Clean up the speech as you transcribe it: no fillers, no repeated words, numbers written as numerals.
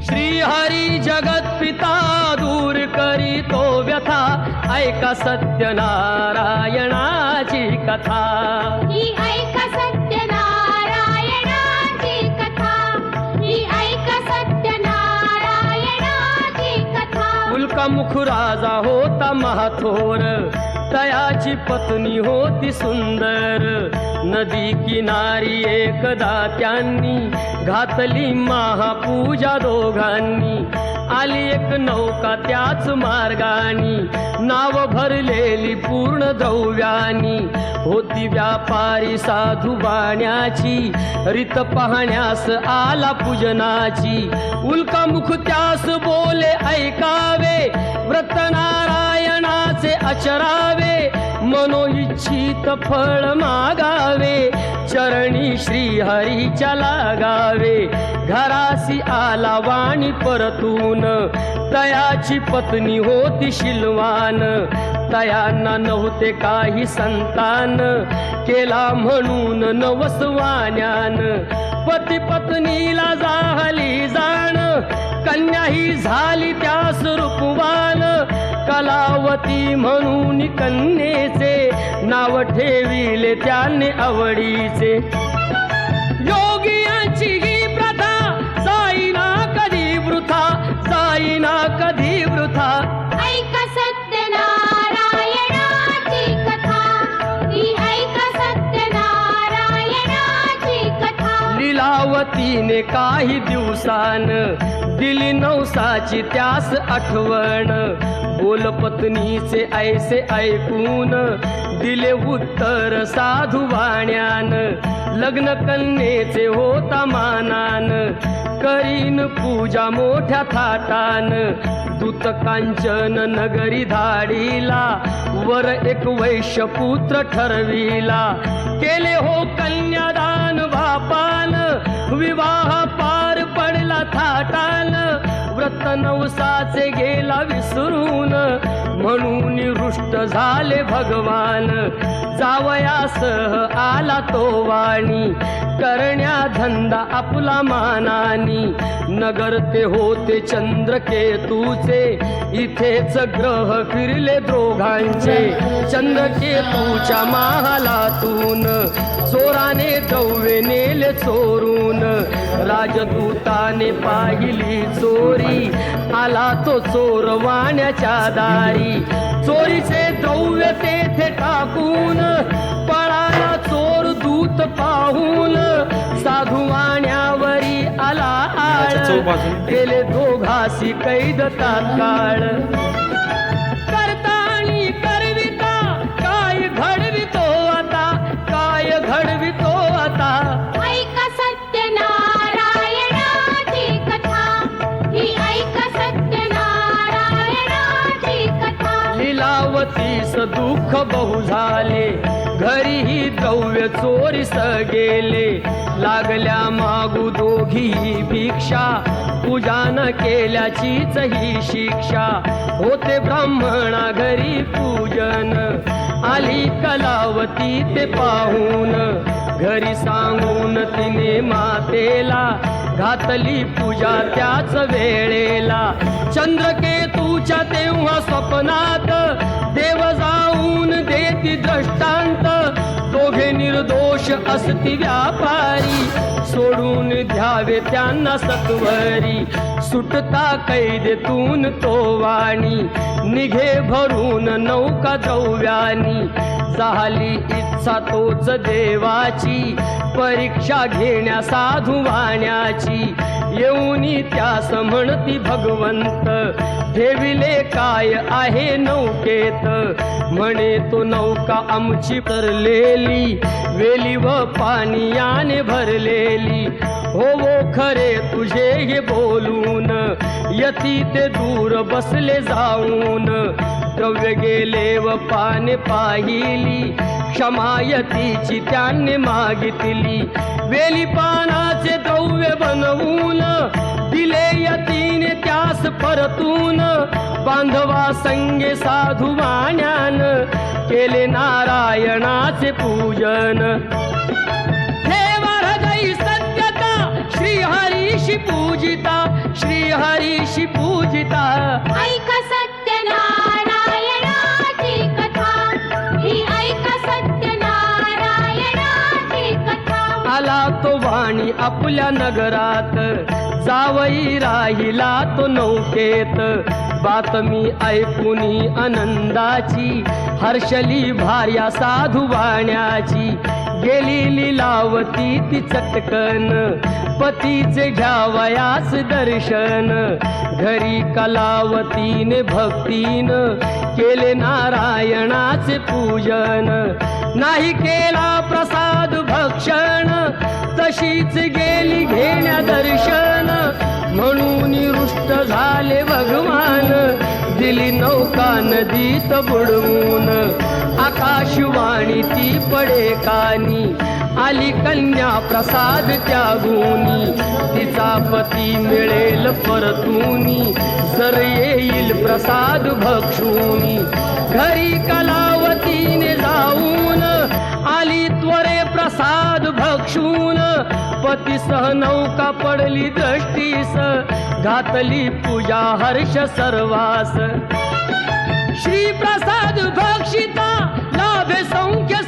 श्रीहरी जगत पिता दूर करी तो व्यथा, ऐका सत्यनारायणाची कथा. ही ऐका सत्यनारायणाची कथा, ही ऐका सत्यनारायणाची कथा. उल्कामुख राजा होता महाथोर, तयाची पत्नी होती सुंदर. नदी किनारी एकदा त्यांनी घातली महापूजा दोघांनी. आली एक नौका त्याच मार्गानी, नाव भरलेली पूर्ण द्रव्यानी. होती व्यापारी साधू बाण्याची, रीत पाहण्यास आला पूजनाची. उल्कामुख त्यास बोले ऐकावे, व्रत नारायणाचे आचरावे. मनोइच्छित फळ मागावे, चरणी श्रीहरीच्या लागावे. घरासी आला वाणी परतून, तयाची पत्नी होती शिलवान. तयांना नव्हते काही संतान, केला म्हणून नवसवाण्यान. पती पत्नीला झाली जाण, कन्या ही झाली त्यास रूपवान. कलावती म्हणून कन्येचे, नाव ठेविले त्याने आवडीचे. योगियांची ही प्रथा, जाईना कधी वृथा, जाईना कधी वृथा. ऐका सत्यनारायणाची कथा, ही ऐका सत्यनारायणाची कथा. लीलावतीने काही दिवसान, दिली नवसाची त्यास आठवण. बोल पत्नीचे ऐसे ऐकून, दिले उत्तर साधू वाण्यान. लग्न कन्येचे होता मानान, करीन पूजा मोठ्या थाटान. दूत कांचन नगरी धाडीला, वर एक वैश्यपुत्र ठरविला. केले हो कन्यादान बापान, विवाह पार पडला थाटान. व्रत नवसाचे गेला विसरून, म्हणून रुष्ट झाले भगवान. जावयासह आला तो वाणी, करण्या धंदा आपला मानानी. नगर ते होते चंद्रकेतूचे, इथेच ग्रह फिरले दोघांचे. चंद्रकेतूच्या महालातून, चोराने द्रव्ये नेले चोरून. राजदूताने पाहिली चोरी, आला तो चोर वाण्याच्या दारी. चोरीचे द्रव्य तेथे टाकून, पळाला चोर दूत पाहून. साधू वाण्यावरी आला आळ, केले दोघासी कैद तात्काळ. करता आणि करविता, काय घडवितो आता, काय घडवितो आता. ऐका सत्यनारायणाची कथा, ही ऐका सत्यनारायणाची कथा. लीलावतीस दुःख बहु झाले, घरीही द्रव्य चोरीस गेले. लागल्या मागू दोघी भिक्षा, पूजा न केल्याचीच ही शिक्षा. होते ब्राह्मणा घरी पूजन, आली कलावती ते पाहून. घरी सांगून तिने मातेला, घातली पूजा त्याच वेळेला. चंद्रकेतूच्या तेव्हा स्वप्नात, देव जाऊन देती दृष्टांत. दोघे निर्दोष असती व्यापारी, सोडून द्यावे त्यांना सत्वरी. सुटता कैदेतून तो वाणी, निघे भरून नौका द्रव्यानी. झाली इच्छा तोच देवाची, परीक्षा घेण्या साधू वाण्याची. येऊनी त्यास म्हणती भगवंत, ठेविले काय आहे नौकेत. म्हणे तो नौका आमची तरलेली, वेली व पाणी याने भरलेली. हो खरे तुझे हे बोलून, यती ते दूर बसले जाऊन. द्रव्य गेले व पाने पाहिली, क्षमायतीची त्याने मागितली. वेली पानाचे द्रव्य बनवून, दिले यतीने त्यास परतून. बांधवा संगे साधू वाण्यान, केले नारायणाचे पूजन. ठेवा हृदयी सत्यता, श्रीहरीशी हरीशी पूजिता श्री हरीशी पूजिता ऐक सत्यनारायणाची कथा ही ऐक सत्यनारायणाची कथा आला तो वाणी आपल्या नगरात जावई राहिला तो नौकेत बातमी ऐकुनी आनंदाची हर्षली भार्या साधू वाण्याची गेली लीलावती ती चटकन पतीचे घ्यावयास दर्शन घरी कलावतीने भक्तीन केले नारायणाचे पूजन नाही केला प्रसाद भक्षण तशीच गेली घेण्या दर्शन म्हणून रुष्ट झाले भगवान दिली नौका नदीत बुडवून आकाशवाणी ती पडे कानी आली कन्या प्रसाद त्यागुनी तिचा पती मिळेल परतुनी जर येईल प्रसाद भक्षुनी घरी कलावतीने जाऊन आली त्वरे प्रसाद भक्षून पतीसह नौका पडली दृष्टीस घातली पूजा हर्ष सर्वास श्री प्रसाद भक्षिता लाभे संख्य